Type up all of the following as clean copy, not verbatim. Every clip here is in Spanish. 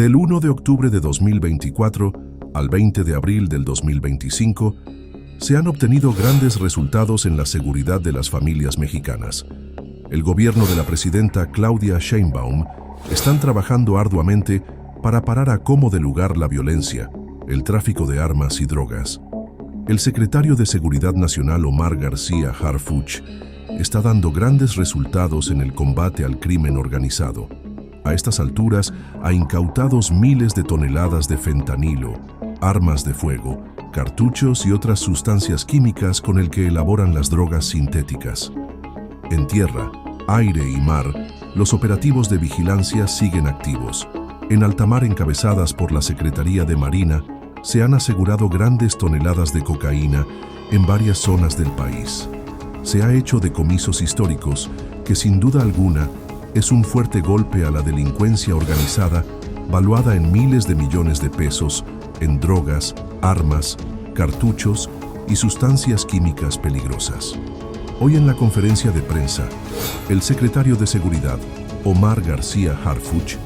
Del 1 de octubre de 2024 al 20 de abril del 2025, se han obtenido grandes resultados en la seguridad de las familias mexicanas. El gobierno de la presidenta Claudia Sheinbaum están trabajando arduamente para parar a como de lugar la violencia, el tráfico de armas y drogas. El secretario de Seguridad Nacional Omar García Harfuch está dando grandes resultados en el combate al crimen organizado. A estas alturas ha incautado miles de toneladas de fentanilo, armas de fuego, cartuchos y otras sustancias químicas con el que elaboran las drogas sintéticas. En tierra, aire y mar, los operativos de vigilancia siguen activos. En alta mar, encabezadas por la Secretaría de Marina, se han asegurado grandes toneladas de cocaína en varias zonas del país. Se ha hecho decomisos históricos que, sin duda alguna, es un fuerte golpe a la delincuencia organizada, valuada en miles de millones de pesos, en drogas, armas, cartuchos y sustancias químicas peligrosas. Hoy en la conferencia de prensa, el secretario de Seguridad, Omar García Harfuch,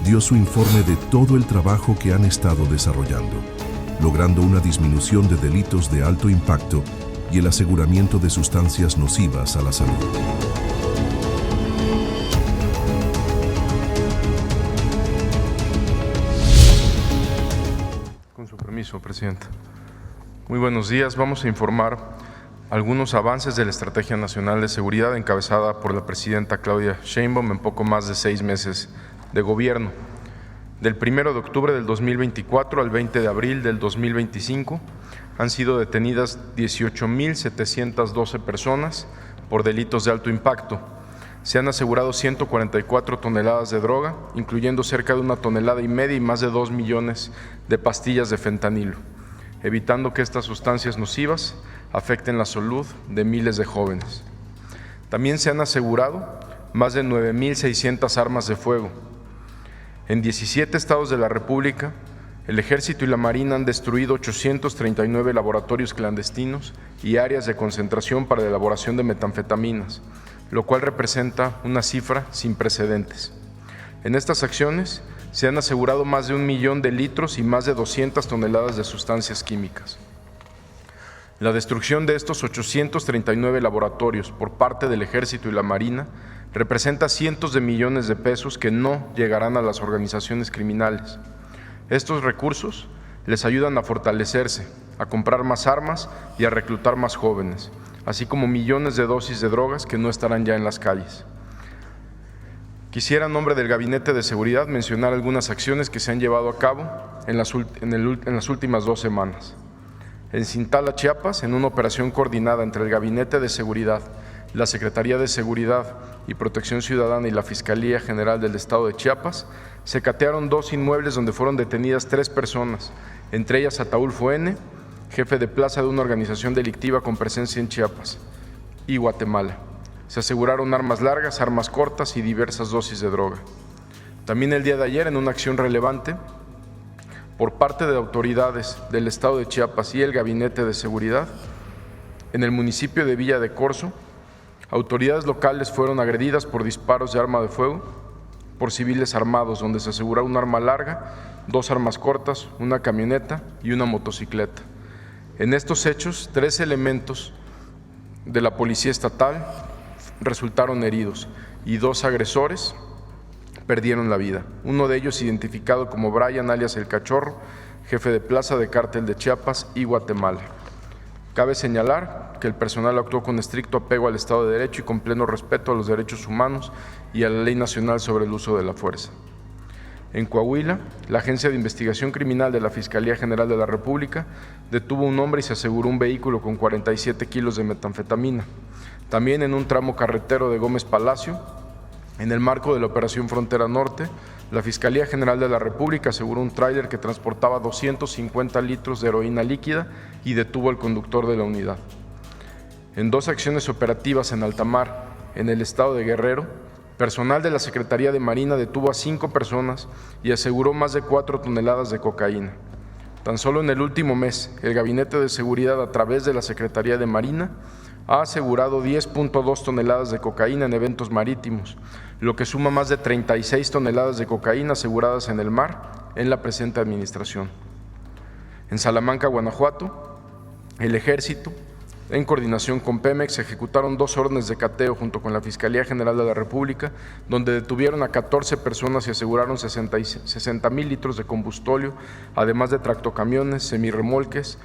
dio su informe de todo el trabajo que han estado desarrollando, logrando una disminución de delitos de alto impacto y el aseguramiento de sustancias nocivas a la salud. Con su permiso, Presidenta. Muy buenos días. Vamos a informar algunos avances de la Estrategia Nacional de Seguridad encabezada por la Presidenta Claudia Sheinbaum en poco más de 6 meses de gobierno. Del 1 de octubre del 2024 al 20 de abril del 2025 han sido detenidas 18.712 personas por delitos de alto impacto. Se han asegurado 144 toneladas de droga, incluyendo cerca de 1,5 toneladas y más de 2 millones de pastillas de fentanilo, evitando que estas sustancias nocivas afecten la salud de miles de jóvenes. También se han asegurado más de 9.600 armas de fuego. En 17 estados de la República, el Ejército y la Marina han destruido 839 laboratorios clandestinos y áreas de concentración para la elaboración de metanfetaminas, lo cual representa una cifra sin precedentes. En estas acciones se han asegurado más de 1 millón de litros y más de 200 toneladas de sustancias químicas. La destrucción de estos 839 laboratorios por parte del Ejército y la Marina representa cientos de millones de pesos que no llegarán a las organizaciones criminales. Estos recursos les ayudan a fortalecerse, a comprar más armas y a reclutar más jóvenes, así como millones de dosis de drogas que no estarán ya en las calles. Quisiera, en nombre del Gabinete de Seguridad, mencionar algunas acciones que se han llevado a cabo en las últimas 2 semanas. En Cintala, Chiapas, en una operación coordinada entre el Gabinete de Seguridad, la Secretaría de Seguridad y Protección Ciudadana y la Fiscalía General del Estado de Chiapas, se catearon 2 inmuebles donde fueron detenidas 3 personas, entre ellas Ataúlfo N., jefe de plaza de una organización delictiva con presencia en Chiapas y Guatemala. Se aseguraron armas largas, armas cortas y diversas dosis de droga. También el día de ayer, en una acción relevante, por parte de autoridades del Estado de Chiapas y el Gabinete de Seguridad, en el municipio de Villa de Corzo, autoridades locales fueron agredidas por disparos de arma de fuego por civiles armados, donde se aseguró un arma larga, 2 armas cortas, una camioneta y una motocicleta. En estos hechos, 3 elementos de la Policía Estatal resultaron heridos y 2 agresores perdieron la vida. Uno de ellos identificado como Brian, alias El Cachorro, jefe de plaza de Cártel de Chiapas y Guatemala. Cabe señalar que el personal actuó con estricto apego al Estado de Derecho y con pleno respeto a los derechos humanos y a la Ley Nacional sobre el uso de la fuerza. En Coahuila, la Agencia de Investigación Criminal de la Fiscalía General de la República detuvo a un hombre y se aseguró un vehículo con 47 kilos de metanfetamina. También en un tramo carretero de Gómez Palacio, en el marco de la Operación Frontera Norte, la Fiscalía General de la República aseguró un tráiler que transportaba 250 litros de heroína líquida y detuvo al conductor de la unidad. En 2 acciones operativas en alta mar, en el estado de Guerrero, personal de la Secretaría de Marina detuvo a 5 personas y aseguró más de 4 toneladas de cocaína. Tan solo en el último mes, el Gabinete de Seguridad, a través de la Secretaría de Marina, ha asegurado 10.2 toneladas de cocaína en eventos marítimos, lo que suma más de 36 toneladas de cocaína aseguradas en el mar en la presente administración. En Salamanca, Guanajuato, el Ejército, en coordinación con Pemex, ejecutaron 2 órdenes de cateo junto con la Fiscalía General de la República, donde detuvieron a 14 personas y aseguraron 60,000 litros de combustóleo, además de tractocamiones, semirremolques,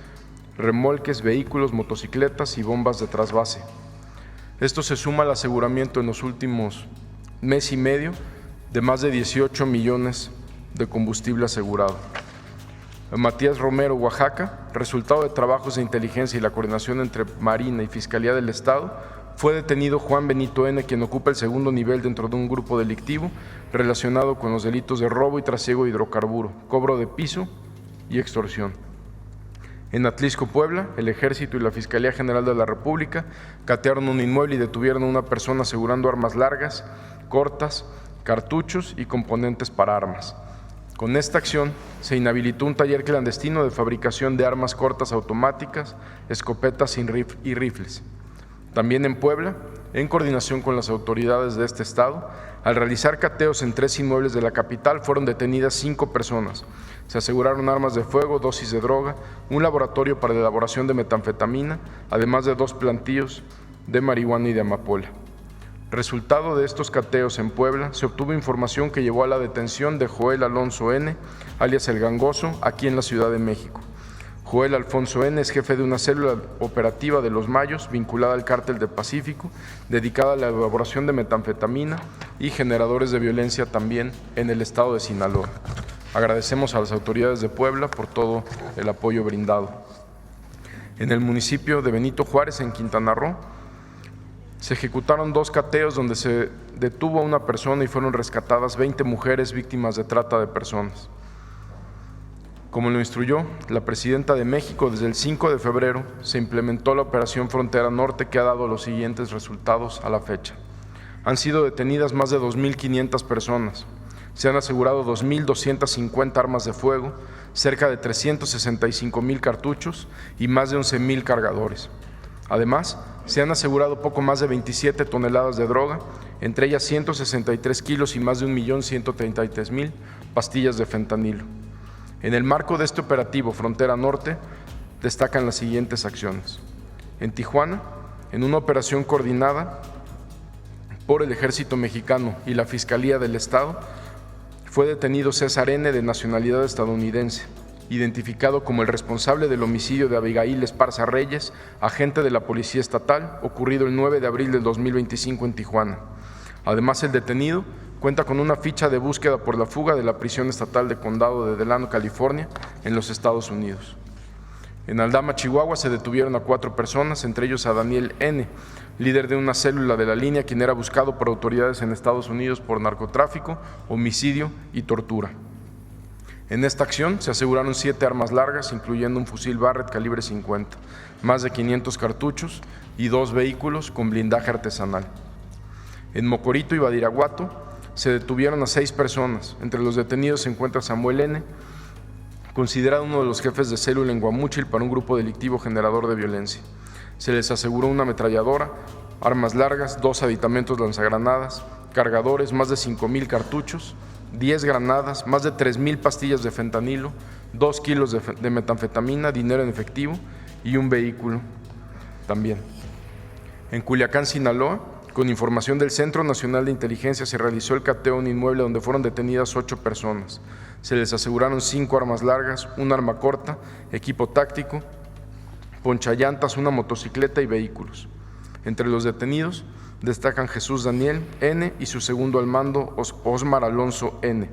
remolques, vehículos, motocicletas y bombas de trasvase. Esto se suma al aseguramiento en los últimos mes y medio de más de 18 millones de combustible asegurado. En Matías Romero, Oaxaca, resultado de trabajos de inteligencia y la coordinación entre Marina y Fiscalía del Estado, fue detenido Juan Benito N., quien ocupa el segundo nivel dentro de un grupo delictivo relacionado con los delitos de robo y trasiego de hidrocarburo, cobro de piso y extorsión. En Atlisco, Puebla, el Ejército y la Fiscalía General de la República catearon un inmueble y detuvieron a una persona asegurando armas largas, cortas, cartuchos y componentes para armas. Con esta acción se inhabilitó un taller clandestino de fabricación de armas cortas automáticas, escopetas y rifles. También en Puebla, en coordinación con las autoridades de este estado, al realizar cateos en 3 inmuebles de la capital fueron detenidas 5 personas. Se aseguraron armas de fuego, dosis de droga, un laboratorio para la elaboración de metanfetamina, además de 2 plantíos de marihuana y de amapola. Resultado de estos cateos en Puebla, se obtuvo información que llevó a la detención de Joel Alonso N., alias El Gangoso, aquí en la Ciudad de México. Joel Alfonso N. es jefe de una célula operativa de Los Mayos vinculada al Cártel del Pacífico, dedicada a la elaboración de metanfetamina y generadores de violencia también en el estado de Sinaloa. Agradecemos a las autoridades de Puebla por todo el apoyo brindado. En el municipio de Benito Juárez, en Quintana Roo, se ejecutaron 2 cateos donde se detuvo a una persona y fueron rescatadas 20 mujeres víctimas de trata de personas. Como lo instruyó la Presidenta de México, desde el 5 de febrero se implementó la Operación Frontera Norte, que ha dado los siguientes resultados a la fecha. Han sido detenidas más de 2.500 personas. Se han asegurado 2.250 armas de fuego, cerca de 365,000 cartuchos y más de 11,000 cargadores. Además, se han asegurado poco más de 27 toneladas de droga, entre ellas 163 kilos y más de 1.133.000 pastillas de fentanilo. En el marco de este operativo Frontera Norte, destacan las siguientes acciones. En Tijuana, en una operación coordinada por el Ejército Mexicano y la Fiscalía del Estado, fue detenido César N., de nacionalidad estadounidense, identificado como el responsable del homicidio de Abigail Esparza Reyes, agente de la Policía Estatal, ocurrido el 9 de abril del 2025 en Tijuana. Además, el detenido cuenta con una ficha de búsqueda por la fuga de la prisión estatal de Condado de Delano, California, en los Estados Unidos. En Aldama, Chihuahua, se detuvieron a 4 personas, entre ellos a Daniel N., líder de una célula de la línea, quien era buscado por autoridades en Estados Unidos por narcotráfico, homicidio y tortura. En esta acción se aseguraron 7 armas largas, incluyendo un fusil Barrett calibre 50, más de 500 cartuchos y 2 vehículos con blindaje artesanal. En Mocorito y Badiraguato se detuvieron a 6 personas. Entre los detenidos se encuentra Samuel N., considerado uno de los jefes de célula en Guamúchil para un grupo delictivo generador de violencia. Se les aseguró una ametralladora, armas largas, 2 aditamentos lanzagranadas, cargadores, más de 5,000 cartuchos, 10 granadas, más de 3,000 pastillas de fentanilo, 2 kilos de metanfetamina, dinero en efectivo y un vehículo también. En Culiacán, Sinaloa, con información del Centro Nacional de Inteligencia, se realizó el cateo en un inmueble donde fueron detenidas 8 personas. Se les aseguraron 5 armas largas, un arma corta, equipo táctico, ponchallantas, una motocicleta y vehículos. Entre los detenidos destacan Jesús Daniel N. y su segundo al mando, Osmar Alonso N.,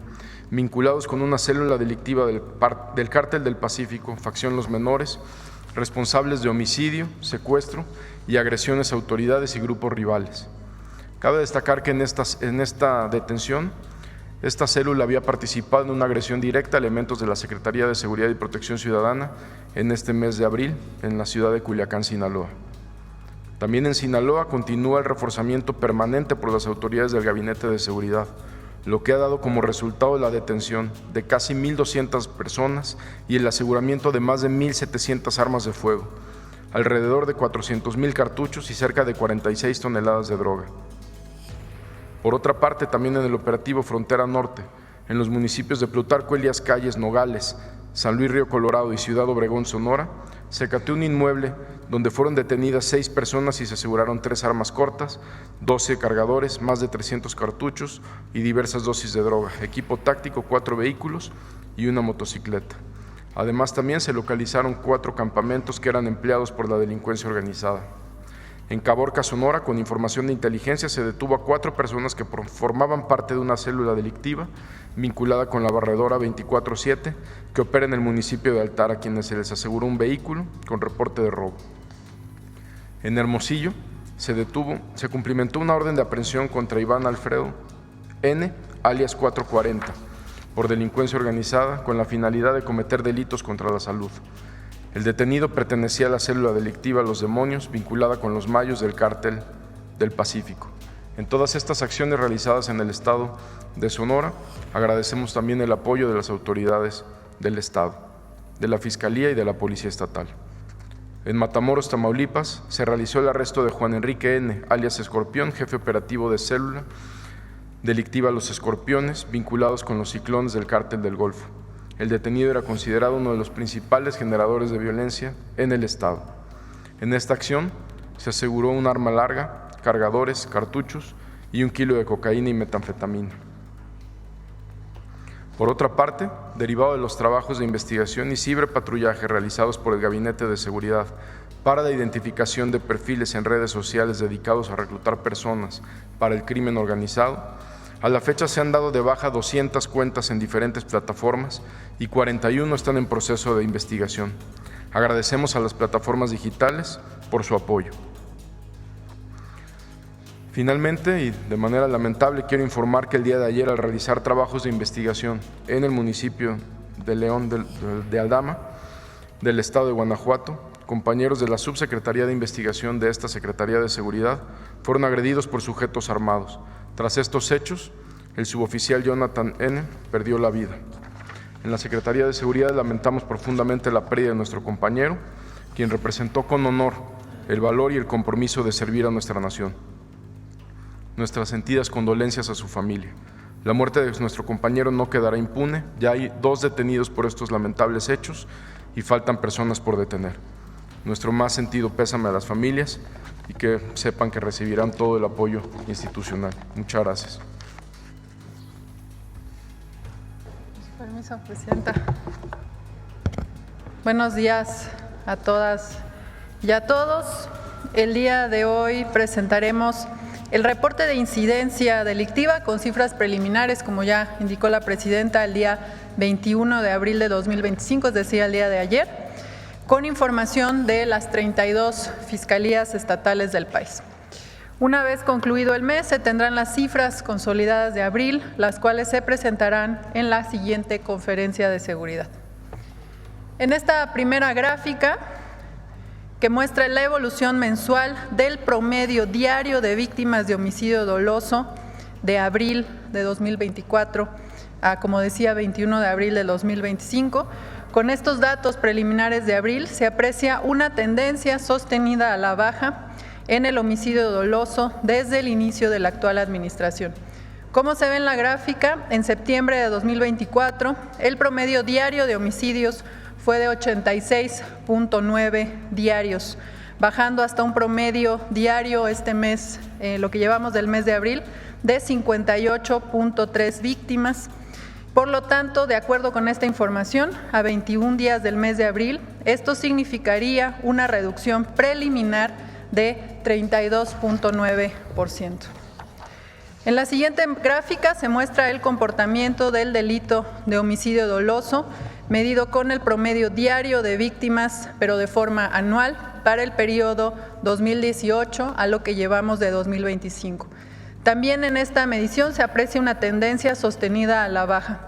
vinculados con una célula delictiva del Cártel del Pacífico, facción Los Menores, responsables de homicidio, secuestro y agresiones a autoridades y grupos rivales. Cabe destacar que en esta detención, esta célula había participado en una agresión directa a elementos de la Secretaría de Seguridad y Protección Ciudadana en este mes de abril en la ciudad de Culiacán, Sinaloa. También en Sinaloa continúa el reforzamiento permanente por las autoridades del Gabinete de Seguridad, lo que ha dado como resultado la detención de casi 1,200 personas y el aseguramiento de más de 1,700 armas de fuego. alrededor de 400,000 cartuchos y cerca de 46 toneladas de droga. Por otra parte, también en el operativo Frontera Norte, en los municipios de Plutarco Elías Calles, Nogales, San Luis Río Colorado y Ciudad Obregón, Sonora, se cateó un inmueble donde fueron detenidas 6 personas y se aseguraron 3 armas cortas, 12 cargadores, más de 300 cartuchos y diversas dosis de droga, equipo táctico, 4 vehículos y una motocicleta. Además, también se localizaron 4 campamentos que eran empleados por la delincuencia organizada. En Caborca, Sonora, con información de inteligencia, se detuvo a 4 personas que formaban parte de una célula delictiva vinculada con la barredora 24/7 que opera en el municipio de Altar, a quienes se les aseguró un vehículo con reporte de robo. En Hermosillo se cumplimentó una orden de aprehensión contra Iván Alfredo N., alias 440, por delincuencia organizada con la finalidad de cometer delitos contra la salud. El detenido pertenecía a la célula delictiva Los Demonios, vinculada con los Mayos del Cártel del Pacífico. En todas estas acciones realizadas en el estado de Sonora, agradecemos también el apoyo de las autoridades del estado, de la Fiscalía y de la Policía Estatal. En Matamoros, Tamaulipas, se realizó el arresto de Juan Enrique N., alias Escorpión, jefe operativo de célula delictiva Los Escorpiones, vinculados con los Ciclones del Cártel del Golfo. El detenido era considerado uno de los principales generadores de violencia en el estado. En esta acción se aseguró un arma larga, cargadores, cartuchos y 1 kilo de cocaína y metanfetamina. Por otra parte, derivado de los trabajos de investigación y ciberpatrullaje realizados por el Gabinete de Seguridad para la identificación de perfiles en redes sociales dedicados a reclutar personas para el crimen organizado, a la fecha se han dado de baja 200 cuentas en diferentes plataformas y 41 están en proceso de investigación. Agradecemos a las plataformas digitales por su apoyo. Finalmente, y de manera lamentable, quiero informar que el día de ayer, al realizar trabajos de investigación en el municipio de León de Aldama, del estado de Guanajuato, compañeros de la Subsecretaría de Investigación de esta Secretaría de Seguridad fueron agredidos por sujetos armados. Tras estos hechos, el suboficial Jonathan N. perdió la vida. En la Secretaría de Seguridad lamentamos profundamente la pérdida de nuestro compañero, quien representó con honor el valor y el compromiso de servir a nuestra nación. Nuestras sentidas condolencias a su familia. La muerte de nuestro compañero no quedará impune, ya hay 2 detenidos por estos lamentables hechos y faltan personas por detener. Nuestro más sentido pésame a las familias y que sepan que recibirán todo el apoyo institucional. Muchas gracias. Permiso, Presidenta. Buenos días a todas y a todos. El día de hoy presentaremos el reporte de incidencia delictiva con cifras preliminares, como ya indicó la Presidenta, el día 21 de abril de 2025, es decir, el día de ayer, con información de las 32 fiscalías estatales del país. Una vez concluido el mes, se tendrán las cifras consolidadas de abril, las cuales se presentarán en la siguiente conferencia de seguridad. En esta primera gráfica, que muestra la evolución mensual del promedio diario de víctimas de homicidio doloso de abril de 2024 a, como decía, 21 de abril de 2025, con estos datos preliminares de abril se aprecia una tendencia sostenida a la baja en el homicidio doloso desde el inicio de la actual administración. Como se ve en la gráfica, en septiembre de 2024, el promedio diario de homicidios fue de 86.9 diarios, bajando hasta un promedio diario este mes, lo que llevamos del mes de abril, de 58.3 víctimas. Por lo tanto, de acuerdo con esta información, a 21 días del mes de abril, esto significaría una reducción preliminar de 32.9%. En la siguiente gráfica se muestra el comportamiento del delito de homicidio doloso, medido con el promedio diario de víctimas, pero de forma anual, para el periodo 2018 a lo que llevamos de 2025. También en esta medición se aprecia una tendencia sostenida a la baja.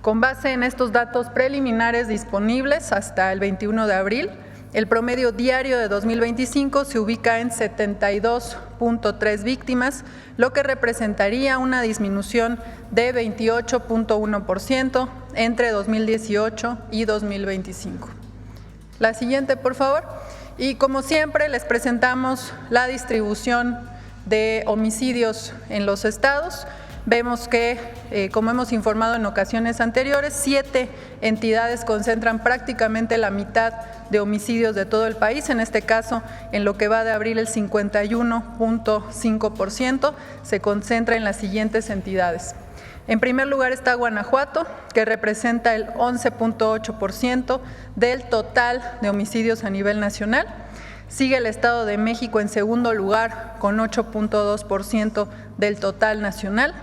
Con base en estos datos preliminares disponibles hasta el 21 de abril, el promedio diario de 2025 se ubica en 72.3 víctimas, lo que representaría una disminución de 28.1% entre 2018 y 2025. La siguiente, por favor. Y como siempre les presentamos la distribución de homicidios en los estados. Vemos que, como hemos informado en ocasiones anteriores, 7 entidades concentran prácticamente la mitad de homicidios de todo el país. En este caso, en lo que va de abril, el 51.5% se concentra en las siguientes entidades. En primer lugar está Guanajuato, que representa el 11.8% del total de homicidios a nivel nacional. Sigue el Estado de México en segundo lugar con 8.2% del total nacional.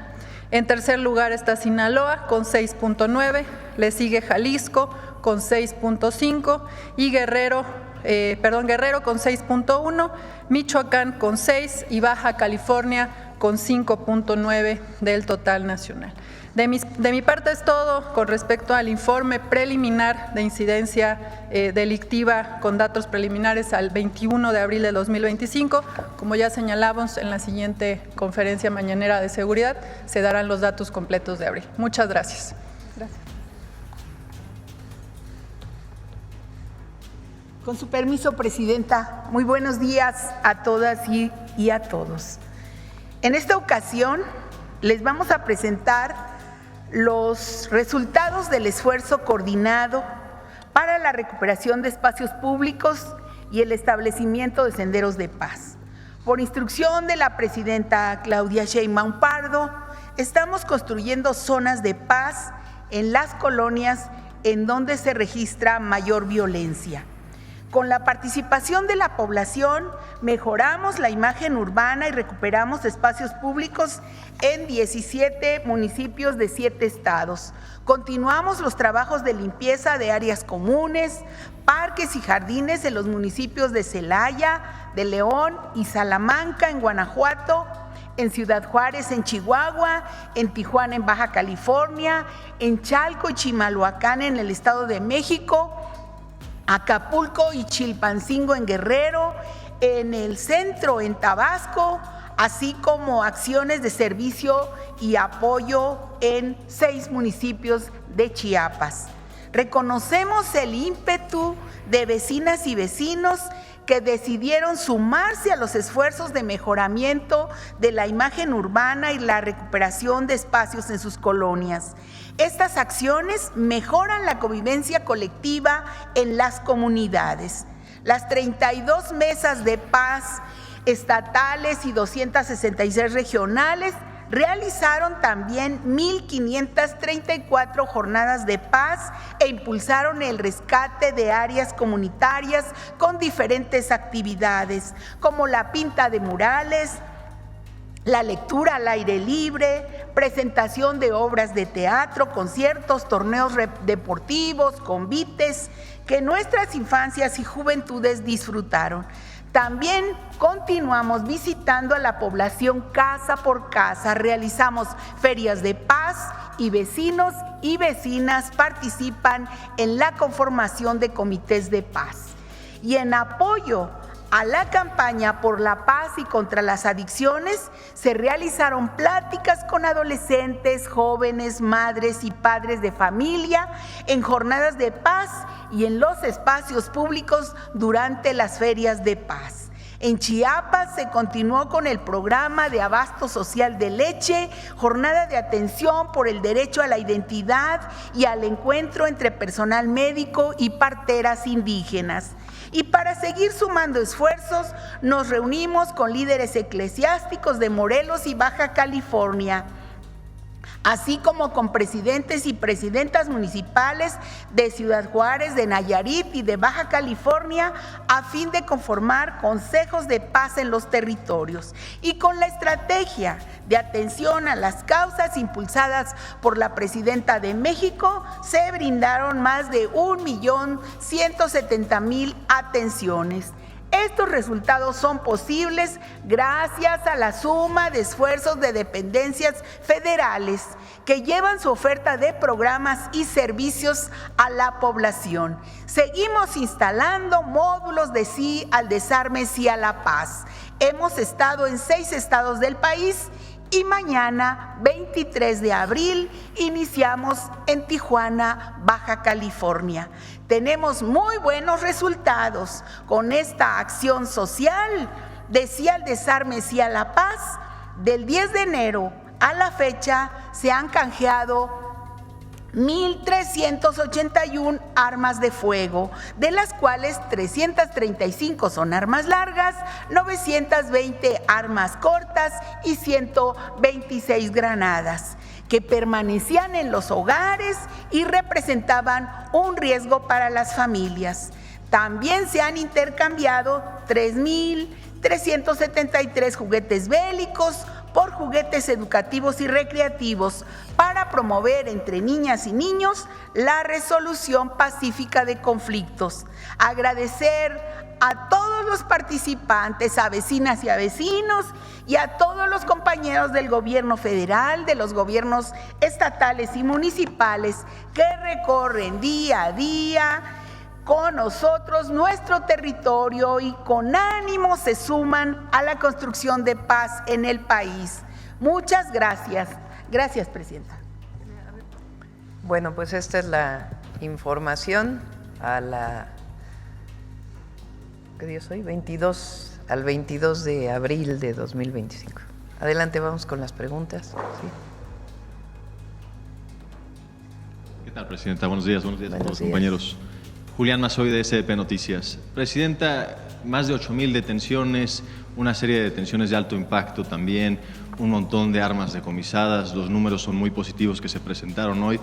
En tercer lugar está Sinaloa con 6.9%, le sigue Jalisco con 6.5% y Guerrero con 6.1%, Michoacán con 6% y Baja California con 5.9% del total nacional. De mi parte es todo con respecto al informe preliminar de incidencia delictiva con datos preliminares al 21 de abril de 2025. Como ya señalamos, en la siguiente conferencia mañanera de seguridad se darán los datos completos de abril. Muchas gracias. Con su permiso, Presidenta, muy buenos días a todas y a todos. En esta ocasión les vamos a presentar los resultados del esfuerzo coordinado para la recuperación de espacios públicos y el establecimiento de senderos de paz. Por instrucción de la Presidenta Claudia Sheinbaum Pardo, estamos construyendo zonas de paz en las colonias en donde se registra mayor violencia. Con la participación de la población, mejoramos la imagen urbana y recuperamos espacios públicos en 17 municipios de 7 estados. Continuamos los trabajos de limpieza de áreas comunes, parques y jardines en los municipios de Celaya, de León y Salamanca en Guanajuato, en Ciudad Juárez en Chihuahua, en Tijuana en Baja California, en Chalco y Chimalhuacán en el Estado de México, Acapulco y Chilpancingo en Guerrero, en el centro en Tabasco, así como acciones de servicio y apoyo en 6 municipios de Chiapas. Reconocemos el ímpetu de vecinas y vecinos que decidieron sumarse a los esfuerzos de mejoramiento de la imagen urbana y la recuperación de espacios en sus colonias. Estas acciones mejoran la convivencia colectiva en las comunidades. Las 32 mesas de paz estatales y 266 regionales realizaron también 1,534 jornadas de paz e impulsaron el rescate de áreas comunitarias con diferentes actividades, como la pinta de murales, la lectura al aire libre, presentación de obras de teatro, conciertos, torneos deportivos, convites, que nuestras infancias y juventudes disfrutaron. También continuamos visitando a la población casa por casa, realizamos ferias de paz y vecinos y vecinas participan en la conformación de comités de paz. Y en apoyo a la campaña por la paz y contra las adicciones, se realizaron pláticas con adolescentes, jóvenes, madres y padres de familia en jornadas de paz y en los espacios públicos durante las ferias de paz. En Chiapas se continuó con el programa de abasto social de leche, jornada de atención por el derecho a la identidad y al encuentro entre personal médico y parteras indígenas. Y para seguir sumando esfuerzos, nos reunimos con líderes eclesiásticos de Morelos y Baja California, así como con presidentes y presidentas municipales de Ciudad Juárez, de Nayarit y de Baja California, a fin de conformar consejos de paz en los territorios. Y con la estrategia de atención a las causas impulsadas por la Presidenta de México, se brindaron más de 1,170,000 atenciones. Estos resultados son posibles gracias a la suma de esfuerzos de dependencias federales que llevan su oferta de programas y servicios a la población. Seguimos instalando módulos de sí al desarme, sí a la paz. Hemos estado en 6 estados del país y mañana, 23 de abril, iniciamos en Tijuana, Baja California. Tenemos muy buenos resultados con esta acción social de Sí al Desarme, Sí a la Paz. Del 10 de enero a la fecha se han canjeado 1,381 armas de fuego, de las cuales 335 son armas largas, 920 armas cortas y 126 granadas, que permanecían en los hogares y representaban un riesgo para las familias. También se han intercambiado 3,373 juguetes bélicos por juguetes educativos y recreativos para promover entre niñas y niños la resolución pacífica de conflictos. Agradecer a todos los participantes, a vecinas y a vecinos, y a todos los compañeros del gobierno federal, de los gobiernos estatales y municipales que recorren día a día con nosotros nuestro territorio y con ánimo se suman a la construcción de paz en el país. Muchas gracias. Gracias, Presidenta. Bueno, pues esta es la información ¿qué día es hoy? 22 de abril de 2025. Adelante, vamos con las preguntas. ¿Sí? ¿Qué tal, Presidenta? Buenos días a todos los compañeros. Julián Mazoy, de SDP Noticias. Presidenta, más de 8,000 detenciones, una serie de detenciones de alto impacto también, un montón de armas decomisadas, los números son muy positivos que se presentaron hoy.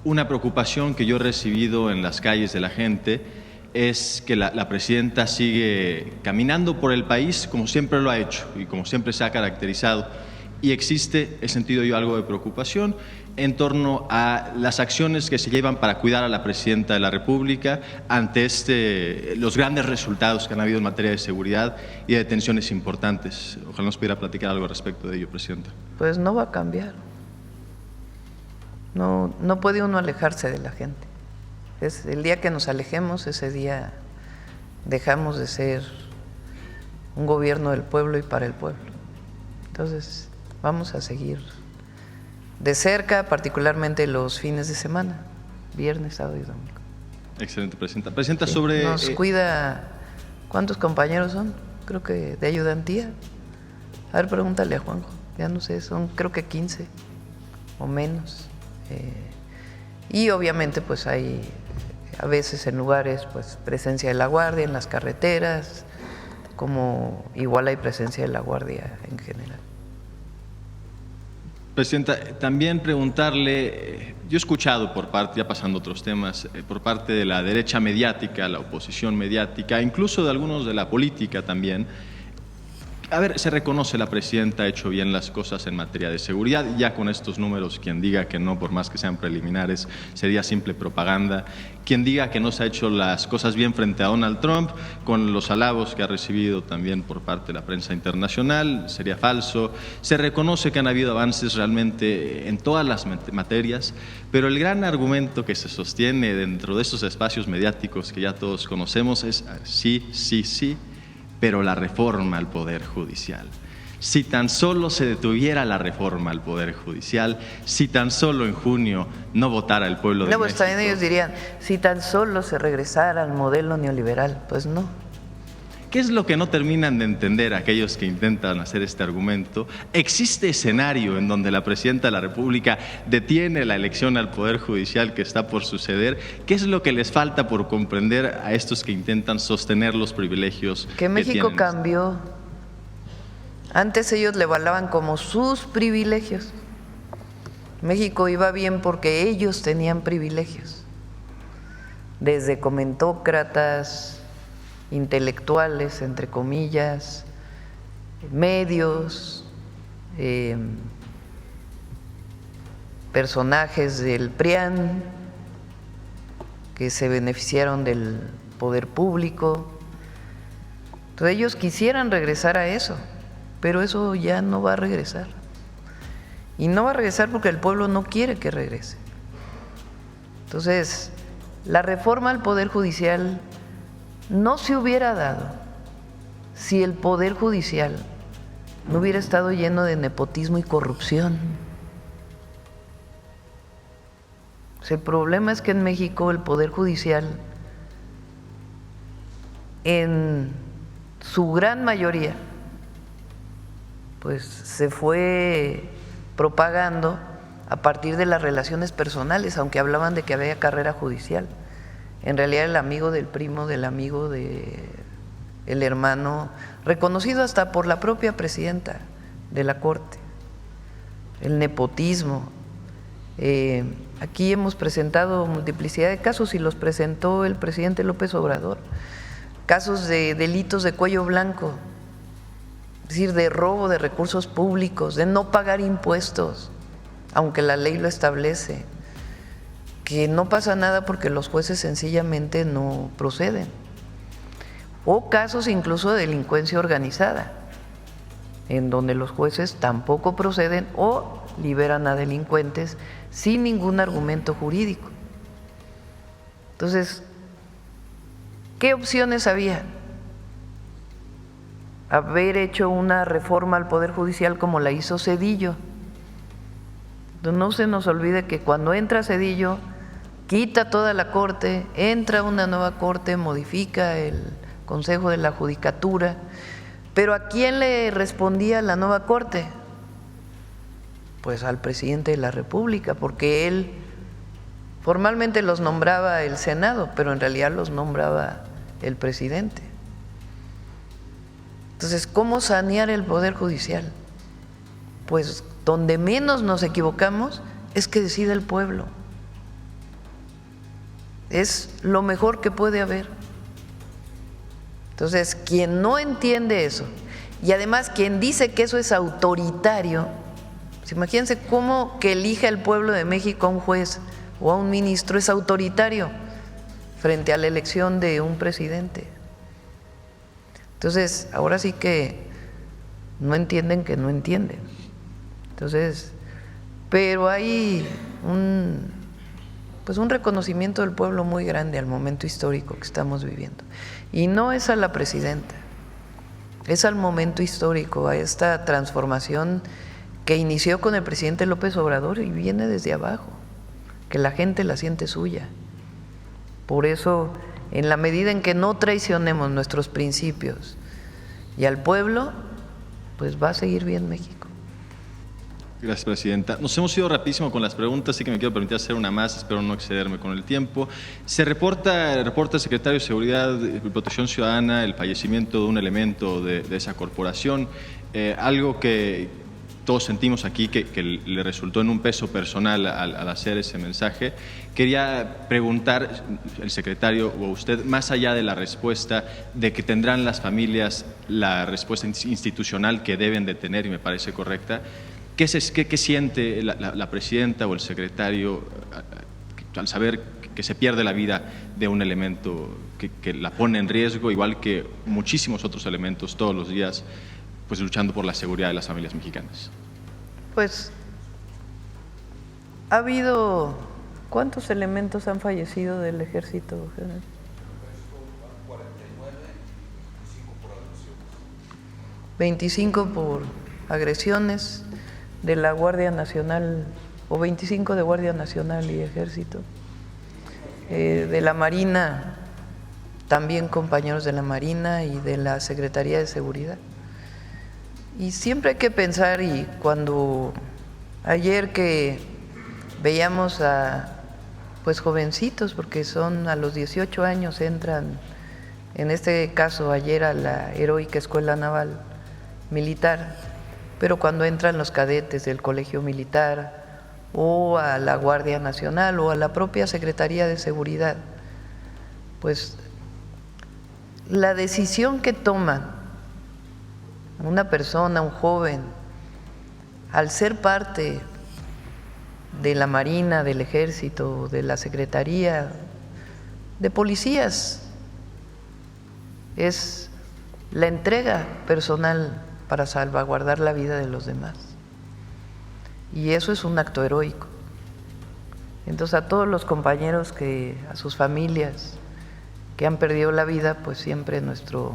Una preocupación que yo he recibido en las calles de la gente es que la presidenta sigue caminando por el país como siempre lo ha hecho y como siempre se ha caracterizado. Y existe, he sentido yo algo de preocupación en torno a las acciones que se llevan para cuidar a la Presidenta de la República ante los grandes resultados que han habido en materia de seguridad y de detenciones importantes. Ojalá nos pudiera platicar algo al respecto de ello, Presidenta. Pues no va a cambiar. No puede uno alejarse de la gente. El día que nos alejemos, ese día dejamos de ser un gobierno del pueblo y para el pueblo. Entonces, vamos a seguir de cerca, particularmente los fines de semana, viernes, sábado y domingo. Excelente, Presidenta. Presidenta, sí, sobre... Nos cuida, ¿cuántos compañeros son? Creo que de ayudantía. A ver, pregúntale a Juanjo, ya no sé, son creo que 15 o menos. Y obviamente pues hay a veces en lugares pues presencia de la Guardia, en las carreteras, como igual hay presencia de la Guardia en general. Presidenta, también preguntarle, yo he escuchado por parte, ya pasando a otros temas, por parte de la derecha mediática, la oposición mediática, incluso de algunos de la política también. A ver, se reconoce la Presidenta ha hecho bien las cosas en materia de seguridad, ya con estos números quien diga que no, por más que sean preliminares, sería simple propaganda. Quien diga que no se ha hecho las cosas bien frente a Donald Trump, con los halagos que ha recibido también por parte de la prensa internacional, sería falso. Se reconoce que han habido avances realmente en todas las materias, pero el gran argumento que se sostiene dentro de esos espacios mediáticos que ya todos conocemos es sí, pero la reforma al Poder Judicial. Si tan solo se detuviera la reforma al Poder Judicial, si tan solo en junio no votara el pueblo de México. Luego también ellos dirían, si tan solo se regresara al modelo neoliberal, pues no. ¿Qué es lo que no terminan de entender aquellos que intentan hacer este argumento? Existe escenario en donde la Presidenta de la República detiene la elección al Poder Judicial que está por suceder. ¿Qué es lo que les falta por comprender a estos que intentan sostener los privilegios que México tienen? Cambió. Antes ellos le valaban como sus privilegios. México iba bien porque ellos tenían privilegios. Desde comentócratas, intelectuales, entre comillas, medios, personajes del PRIAN que se beneficiaron del poder público. Entonces ellos quisieran regresar a eso, pero eso ya no va a regresar. Y no va a regresar porque el pueblo no quiere que regrese. Entonces, la reforma al Poder Judicial no se hubiera dado si el Poder Judicial no hubiera estado lleno de nepotismo y corrupción. El problema es que en México el Poder Judicial, en su gran mayoría, pues se fue propagando a partir de las relaciones personales, aunque hablaban de que había carrera judicial. En realidad el amigo del primo, del amigo del hermano, reconocido hasta por la propia presidenta de la Corte. El nepotismo. Aquí hemos presentado multiplicidad de casos y los presentó el presidente López Obrador. Casos de delitos de cuello blanco, es decir, de robo de recursos públicos, de no pagar impuestos, aunque la ley lo establece, que no pasa nada porque los jueces sencillamente no proceden. O casos incluso de delincuencia organizada, en donde los jueces tampoco proceden o liberan a delincuentes sin ningún argumento jurídico. Entonces, ¿qué opciones había? Haber hecho una reforma al Poder Judicial como la hizo Zedillo. No se nos olvide que cuando entra Zedillo, quita toda la Corte, entra una nueva Corte, modifica el Consejo de la Judicatura, pero ¿a quién le respondía la nueva Corte? Pues al presidente de la República, porque él formalmente los nombraba el Senado, pero en realidad los nombraba el presidente. Entonces, ¿cómo sanear el Poder Judicial? Pues donde menos nos equivocamos es que decida el pueblo. Es lo mejor que puede haber. Entonces, quien no entiende eso, y además quien dice que eso es autoritario, pues imagínense cómo que elija el pueblo de México a un juez o a un ministro es autoritario frente a la elección de un presidente. Entonces, ahora sí que no entienden que no entienden. Entonces, pero hay un reconocimiento del pueblo muy grande al momento histórico que estamos viviendo. Y no es a la presidenta, es al momento histórico, a esta transformación que inició con el presidente López Obrador y viene desde abajo, que la gente la siente suya. Por eso, en la medida en que no traicionemos nuestros principios y al pueblo, pues va a seguir bien México. Gracias, Presidenta. Nos hemos ido rapidísimo con las preguntas, así que me quiero permitir hacer una más, espero no excederme con el tiempo. Reporta el Secretario de Seguridad y Protección Ciudadana el fallecimiento de un elemento de esa corporación, algo que todos sentimos aquí que le resultó en un peso personal al hacer ese mensaje. Quería preguntar, el secretario o usted, más allá de la respuesta de que tendrán las familias la respuesta institucional que deben de tener, y me parece correcta, ¿qué siente la presidenta o el secretario al saber que se pierde la vida de un elemento que la pone en riesgo, igual que muchísimos otros elementos todos los días, pues luchando por la seguridad de las familias mexicanas? Pues ha habido, ¿cuántos elementos han fallecido del Ejército General? 25 por agresiones de la Guardia Nacional, o 25 de Guardia Nacional y Ejército. De la Marina, también compañeros de la Marina y de la Secretaría de Seguridad. Y siempre hay que pensar, y cuando ayer que veíamos a pues jovencitos, porque son a los 18 años entran, en este caso ayer a la heroica Escuela Naval Militar, pero cuando entran los cadetes del Colegio Militar o a la Guardia Nacional o a la propia Secretaría de Seguridad, pues la decisión que toman una persona, un joven, al ser parte de la Marina, del Ejército, de la Secretaría, de policías, es la entrega personal para salvaguardar la vida de los demás. Y eso es un acto heroico. Entonces, a todos los compañeros a sus familias que han perdido la vida, pues siempre nuestro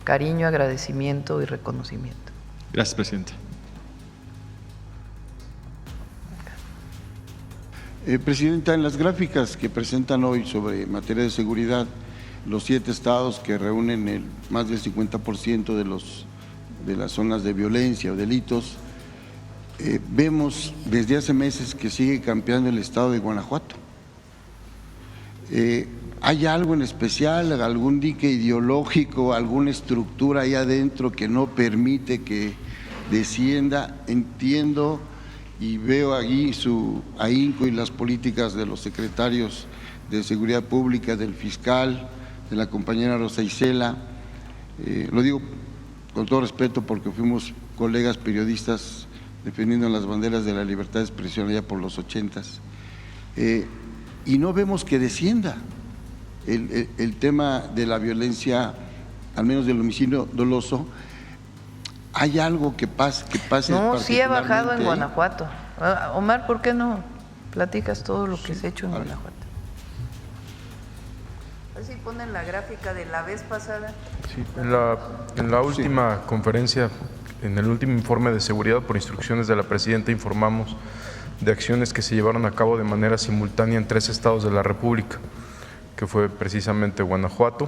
cariño, agradecimiento y reconocimiento. Gracias, presidente. Presidenta, en las gráficas que presentan hoy sobre materia de seguridad, los 7 estados que reúnen más del 50% de las zonas de violencia o delitos, vemos desde hace meses que sigue campeando el estado de Guanajuato. ¿Hay algo en especial, algún dique ideológico, alguna estructura ahí adentro que no permite que descienda? Entiendo y veo allí su ahínco y las políticas de los secretarios de Seguridad Pública, del fiscal, de la compañera Rosa Isela. Lo digo con todo respeto porque fuimos colegas periodistas defendiendo las banderas de la libertad de expresión allá por los 80s. Y no vemos que descienda el tema de la violencia, al menos del homicidio doloso. ¿Hay algo que pase? No, sí ha bajado en Guanajuato. Omar, ¿por qué no platicas todo lo que se ha hecho en Guanajuato? A ver si ponen la gráfica de la vez pasada. Sí, en la última conferencia, en el último informe de seguridad por instrucciones de la presidenta, informamos de acciones que se llevaron a cabo de manera simultánea en 3 estados de la República, que fue precisamente Guanajuato,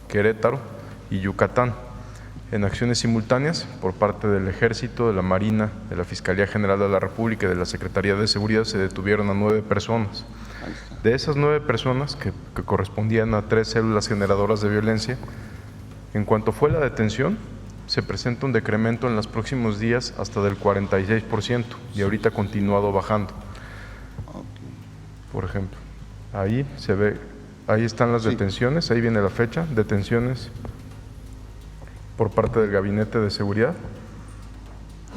Querétaro y Yucatán. En acciones simultáneas por parte del Ejército, de la Marina, de la Fiscalía General de la República y de la Secretaría de Seguridad se detuvieron a 9 personas. De esas 9 personas, que correspondían a 3 células generadoras de violencia, en cuanto fue la detención, se presenta un decremento en los próximos días hasta del 46% y ahorita ha continuado bajando. Por ejemplo, ahí se ve, ahí están las detenciones, ahí viene la fecha, detenciones por parte del Gabinete de Seguridad,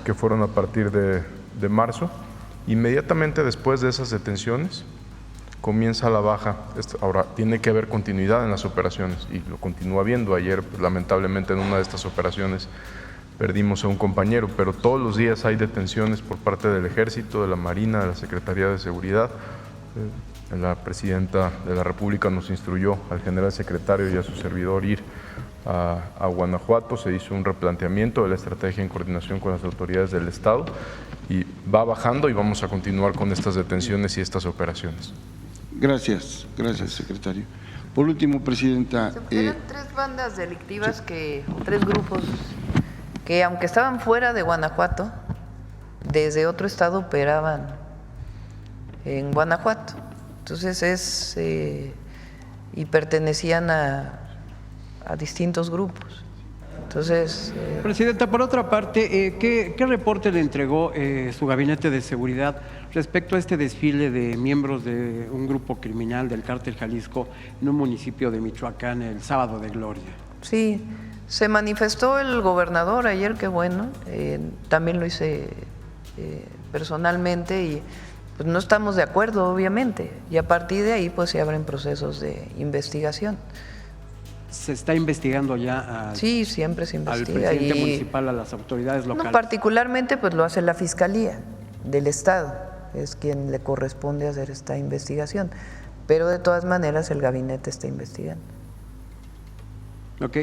que fueron a partir de marzo. Inmediatamente después de esas detenciones comienza la baja. Ahora tiene que haber continuidad en las operaciones y lo continúa habiendo. Ayer, pues, lamentablemente, en una de estas operaciones perdimos a un compañero, pero todos los días hay detenciones por parte del Ejército, de la Marina, de la Secretaría de Seguridad. La presidenta de la República nos instruyó al general secretario y a su servidor ir a Guanajuato. Se hizo un replanteamiento de la estrategia en coordinación con las autoridades del Estado y va bajando y vamos a continuar con estas detenciones y estas operaciones. Gracias, secretario. Por último, presidenta… Eran 3 bandas delictivas, 3 grupos que, aunque estaban fuera de Guanajuato, desde otro estado operaban en Guanajuato. Entonces y pertenecían a distintos grupos. Entonces… Presidenta, por otra parte, ¿qué reporte le entregó su gabinete de seguridad respecto a este desfile de miembros de un grupo criminal del Cártel Jalisco en un municipio de Michoacán el sábado de Gloria? Sí, se manifestó el gobernador ayer, qué bueno, también lo hice personalmente y pues no estamos de acuerdo, obviamente, y a partir de ahí pues se abren procesos de investigación. ¿Se está investigando ya sí, siempre se investiga, al presidente municipal, a las autoridades locales? No, particularmente pues lo hace la Fiscalía del Estado, es quien le corresponde hacer esta investigación, pero de todas maneras el gabinete está investigando. Ok,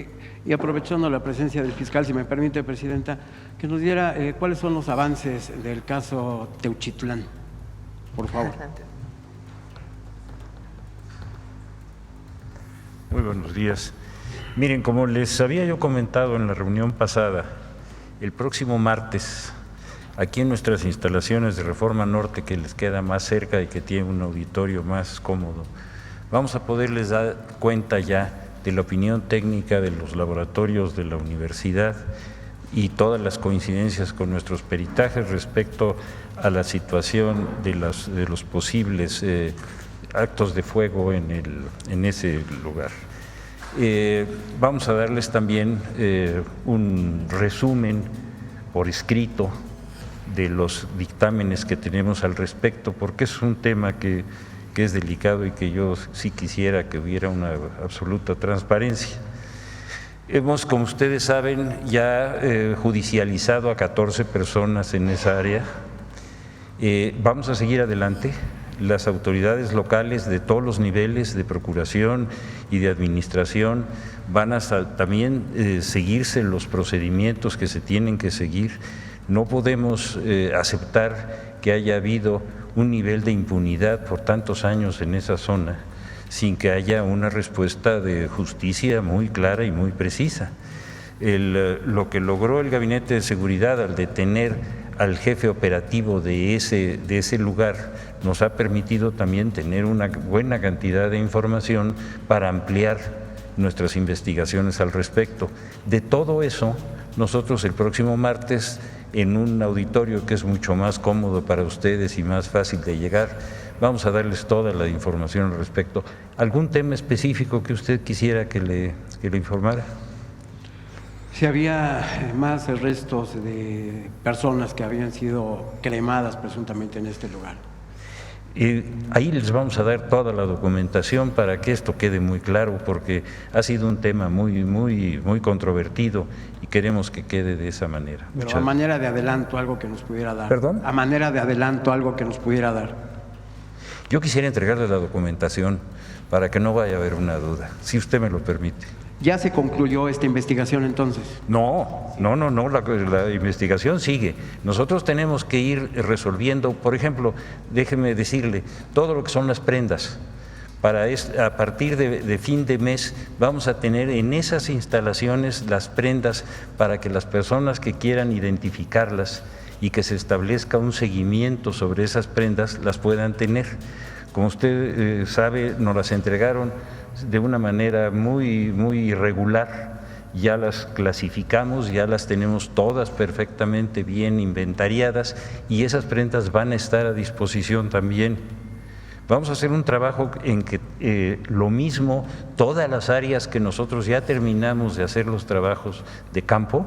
y aprovechando la presencia del fiscal, si me permite, presidenta, que nos diera cuáles son los avances del caso Teuchitlán, por favor. Muy buenos días. Miren, como les había yo comentado en la reunión pasada, el próximo martes, aquí en nuestras instalaciones de Reforma Norte, que les queda más cerca y que tiene un auditorio más cómodo, vamos a poderles dar cuenta ya de la opinión técnica de los laboratorios de la universidad y todas las coincidencias con nuestros peritajes respecto a la situación de los posibles actos de fuego en ese lugar. Vamos a darles también un resumen por escrito de los dictámenes que tenemos al respecto, porque es un tema que es delicado y que yo sí quisiera que hubiera una absoluta transparencia. Hemos, como ustedes saben, ya judicializado a 14 personas en esa área. Vamos a seguir adelante. las autoridades locales de todos los niveles de procuración y de administración van a también seguirse los procedimientos que se tienen que seguir. No podemos aceptar que haya habido un nivel de impunidad por tantos años en esa zona sin que haya una respuesta de justicia muy clara y muy precisa. Lo que logró el Gabinete de Seguridad al detener al jefe operativo de ese lugar nos ha permitido también tener una buena cantidad de información para ampliar nuestras investigaciones al respecto. De todo eso, nosotros el próximo martes, en un auditorio que es mucho más cómodo para ustedes y más fácil de llegar, vamos a darles toda la información al respecto. ¿Algún tema específico que usted quisiera que le informara? Si había más restos de personas que habían sido cremadas presuntamente en este lugar. Ahí les vamos a dar toda la documentación para que esto quede muy claro, porque ha sido un tema muy controvertido y queremos que quede de esa manera. Pero a manera de adelanto, algo que nos pudiera dar. ¿Perdón? A manera de adelanto, algo que nos pudiera dar. Yo quisiera entregarle la documentación para que no vaya a haber una duda, si usted me lo permite. ¿Ya se concluyó esta investigación entonces? No, la investigación sigue. Nosotros tenemos que ir resolviendo, por ejemplo, déjeme decirle, todo lo que son las prendas. A partir de fin de mes vamos a tener en esas instalaciones las prendas para que las personas que quieran identificarlas y que se establezca un seguimiento sobre esas prendas las puedan tener. Como usted sabe, nos las entregaron de una manera muy irregular, ya las clasificamos, ya las tenemos todas perfectamente bien inventariadas y esas prendas van a estar a disposición también. Vamos a hacer un trabajo en que lo mismo, todas las áreas que nosotros ya terminamos de hacer los trabajos de campo,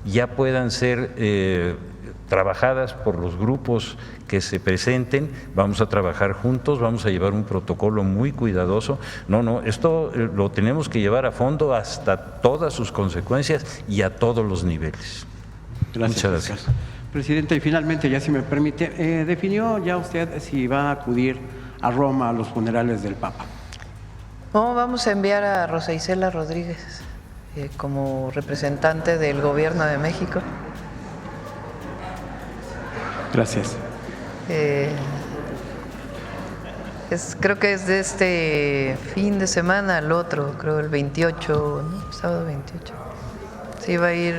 ya puedan ser trabajadas por los grupos que se presenten. Vamos a trabajar juntos, vamos a llevar un protocolo muy cuidadoso. Esto lo tenemos que llevar a fondo hasta todas sus consecuencias y a todos los niveles. Gracias. Muchas gracias. Presidente, y finalmente, ya si me permite, ¿definió ya usted si va a acudir a Roma a los funerales del Papa? No, vamos a enviar a Rosa Isela Rodríguez como representante del Gobierno de México. Gracias. Creo que es de este fin de semana al otro, creo el 28, ¿no? Sábado 28. Sí, va a ir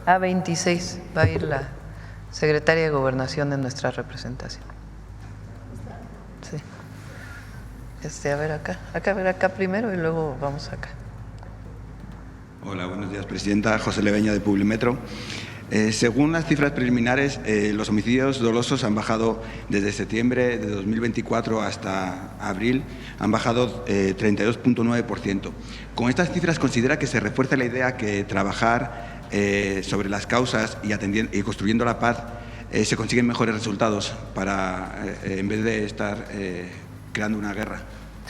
a 26, va a ir la secretaria de Gobernación de nuestra representación. Sí. A ver acá primero y luego vamos acá. Hola, buenos días, presidenta. José Leveña, de Publimetro. Según las cifras preliminares, los homicidios dolosos han bajado desde septiembre de 2024 hasta abril, han bajado 32,9%. Con estas cifras, ¿considera que se refuerza la idea que trabajar sobre las causas y construyendo la paz se consiguen mejores resultados en vez de estar creando una guerra?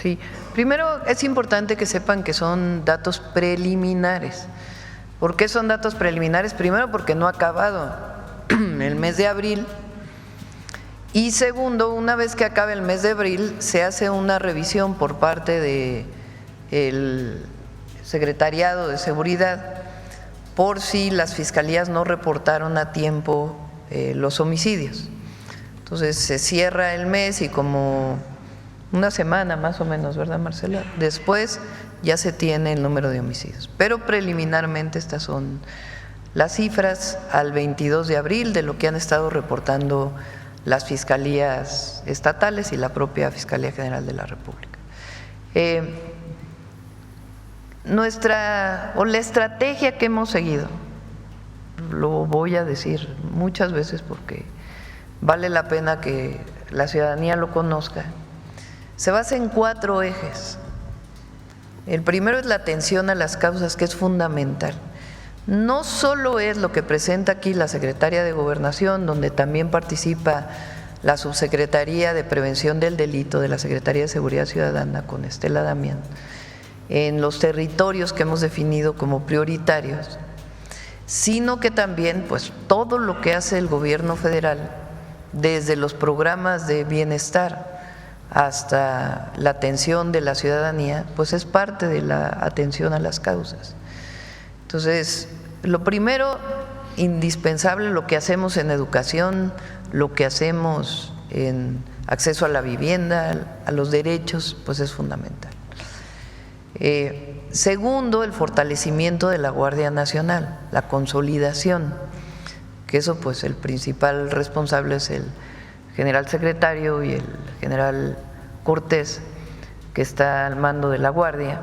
Sí, primero es importante que sepan que son datos preliminares. ¿Por qué son datos preliminares? Primero, porque no ha acabado el mes de abril, y segundo, una vez que acabe el mes de abril, se hace una revisión por parte del Secretariado de Seguridad por si las fiscalías no reportaron a tiempo los homicidios. Entonces se cierra el mes y como una semana más o menos, ¿verdad, Marcela? Después ya se tiene el número de homicidios. Pero preliminarmente estas son las cifras al 22 de abril de lo que han estado reportando las fiscalías estatales y la propia Fiscalía General de la República. La estrategia que hemos seguido, lo voy a decir muchas veces porque vale la pena que la ciudadanía lo conozca, se basa en 4 ejes. El primero es la atención a las causas, que es fundamental. No solo es lo que presenta aquí la Secretaría de Gobernación, donde también participa la Subsecretaría de Prevención del Delito de la Secretaría de Seguridad Ciudadana con Estela Damián, en los territorios que hemos definido como prioritarios, sino que también pues todo lo que hace el gobierno federal desde los programas de bienestar hasta la atención de la ciudadanía, pues es parte de la atención a las causas. Entonces, lo primero, indispensable, lo que hacemos en educación, lo que hacemos en acceso a la vivienda, a los derechos, pues es fundamental. Segundo, el fortalecimiento de la Guardia Nacional, la consolidación, que eso pues el principal responsable es el general secretario y el general Cortés, que está al mando de la Guardia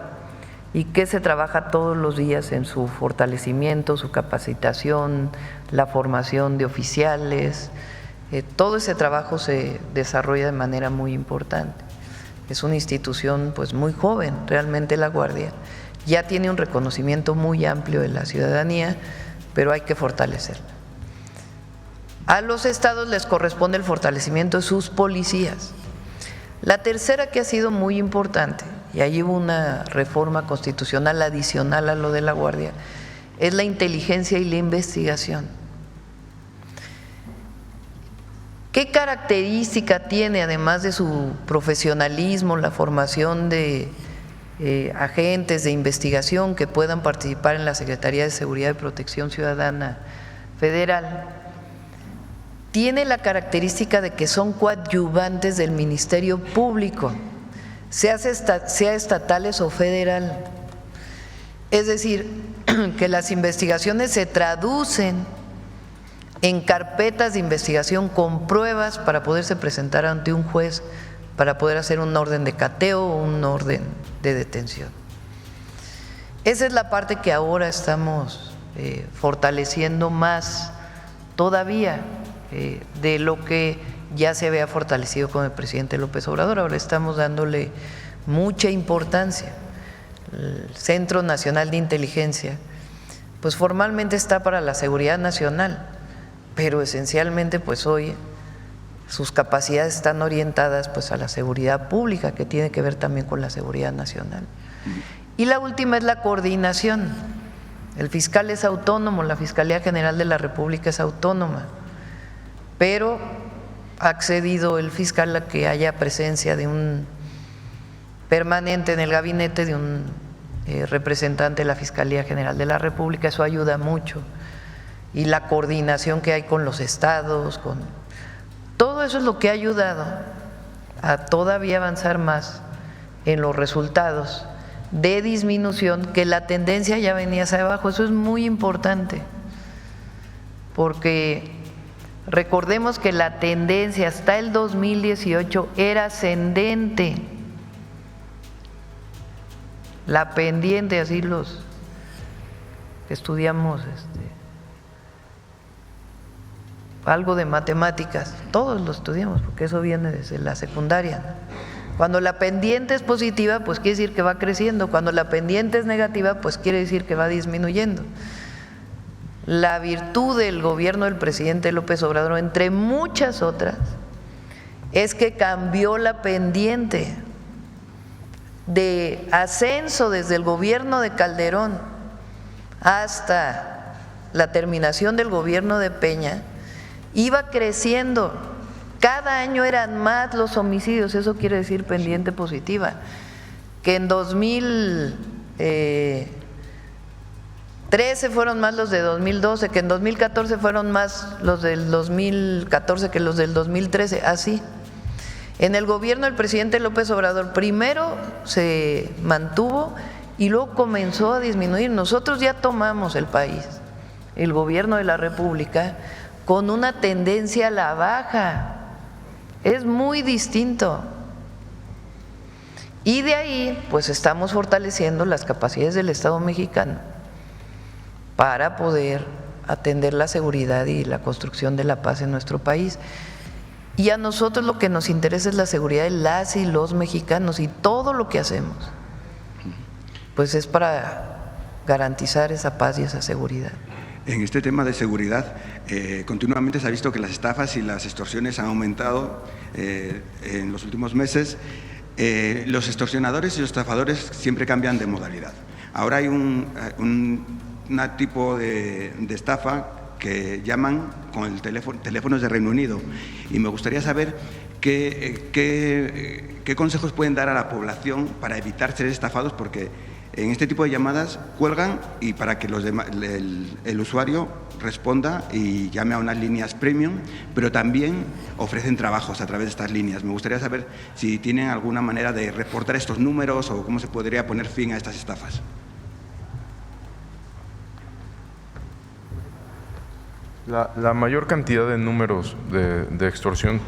y que se trabaja todos los días en su fortalecimiento, su capacitación, la formación de oficiales. Todo ese trabajo se desarrolla de manera muy importante. Es una institución pues muy joven, realmente la Guardia. Ya tiene un reconocimiento muy amplio de la ciudadanía, pero hay que fortalecerla. A los estados les corresponde el fortalecimiento de sus policías. La tercera, que ha sido muy importante, y ahí hubo una reforma constitucional adicional a lo de la Guardia, es la inteligencia y la investigación. ¿Qué característica tiene, además de su profesionalismo, la formación de agentes de investigación que puedan participar en la Secretaría de Seguridad y Protección Ciudadana Federal? Tiene la característica de que son coadyuvantes del Ministerio Público, sea estatales o federal. Es decir, que las investigaciones se traducen en carpetas de investigación con pruebas para poderse presentar ante un juez, para poder hacer un orden de cateo o un orden de detención. Esa es la parte que ahora estamos fortaleciendo más todavía de lo que ya se había fortalecido con el presidente López Obrador. Ahora estamos dándole mucha importancia. El Centro Nacional de Inteligencia, pues formalmente está para la seguridad nacional, pero esencialmente pues hoy sus capacidades están orientadas pues a la seguridad pública, que tiene que ver también con la seguridad nacional. Y la última es la coordinación. El fiscal es autónomo, la Fiscalía General de la República es autónoma, pero ha accedido el fiscal a que haya presencia de un permanente en el gabinete, de un representante de la Fiscalía General de la República. Eso ayuda mucho. Y la coordinación que hay con los estados, todo eso es lo que ha ayudado a todavía avanzar más en los resultados de disminución, que la tendencia ya venía hacia abajo. Eso es muy importante, porque recordemos que la tendencia hasta el 2018 era ascendente, la pendiente, así los que estudiamos algo de matemáticas, todos lo estudiamos porque eso viene desde la secundaria. Cuando la pendiente es positiva, pues quiere decir que va creciendo. Cuando la pendiente es negativa, pues quiere decir que va disminuyendo. La virtud del gobierno del presidente López Obrador, entre muchas otras, es que cambió la pendiente de ascenso desde el gobierno de Calderón hasta la terminación del gobierno de Peña. Iba creciendo, cada año eran más los homicidios. Eso quiere decir pendiente positiva, que en 2013 fueron más los de 2012, que en 2014 fueron más los del 2014 que los del 2013, así. En el gobierno del presidente López Obrador primero se mantuvo y luego comenzó a disminuir. Nosotros ya tomamos el país, el gobierno de la República, con una tendencia a la baja. Es muy distinto. Y de ahí pues estamos fortaleciendo las capacidades del Estado mexicano para poder atender la seguridad y la construcción de la paz en nuestro país. Y a nosotros lo que nos interesa es la seguridad de las y los mexicanos, y todo lo que hacemos pues es para garantizar esa paz y esa seguridad. En este tema de seguridad, continuamente se ha visto que las estafas y las extorsiones han aumentado en los últimos meses. Los extorsionadores y los estafadores siempre cambian de modalidad. Ahora hay un tipo de estafa que llaman con el teléfonos de Reino Unido. Y me gustaría saber qué consejos pueden dar a la población para evitar ser estafados, porque en este tipo de llamadas cuelgan y para que el usuario responda y llame a unas líneas premium, pero también ofrecen trabajos a través de estas líneas. Me gustaría saber si tienen alguna manera de reportar estos números o cómo se podría poner fin a estas estafas. La mayor cantidad de números de extorsión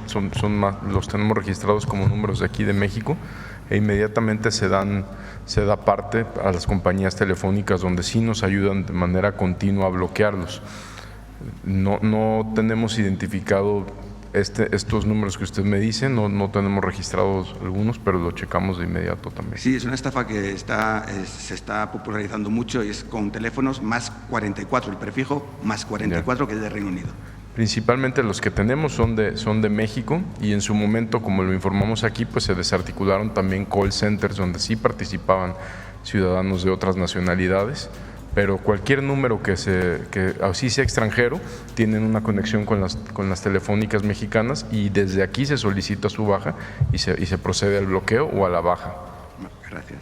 los tenemos registrados como números de aquí de México, e inmediatamente se da parte a las compañías telefónicas donde sí nos ayudan de manera continua a bloquearlos. No tenemos identificado estos números que usted me dice, no tenemos registrados algunos, pero lo checamos de inmediato también. Sí, es una estafa que se está popularizando mucho y es con teléfonos más 44, el prefijo más 44 que es de Reino Unido. Principalmente los que tenemos son de México, y en su momento, como lo informamos aquí, pues se desarticularon también call centers donde sí participaban ciudadanos de otras nacionalidades, pero cualquier número que así sea extranjero tienen una conexión con las telefónicas mexicanas, y desde aquí se solicita su baja y se procede al bloqueo o a la baja. Gracias.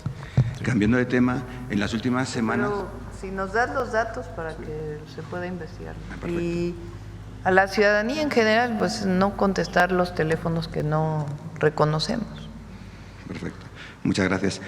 Sí. Cambiando de tema, en las últimas semanas… Pero si nos das los datos para que se pueda investigar. Y a la ciudadanía en general, pues no contestar los teléfonos que no reconocemos. Perfecto. Muchas gracias.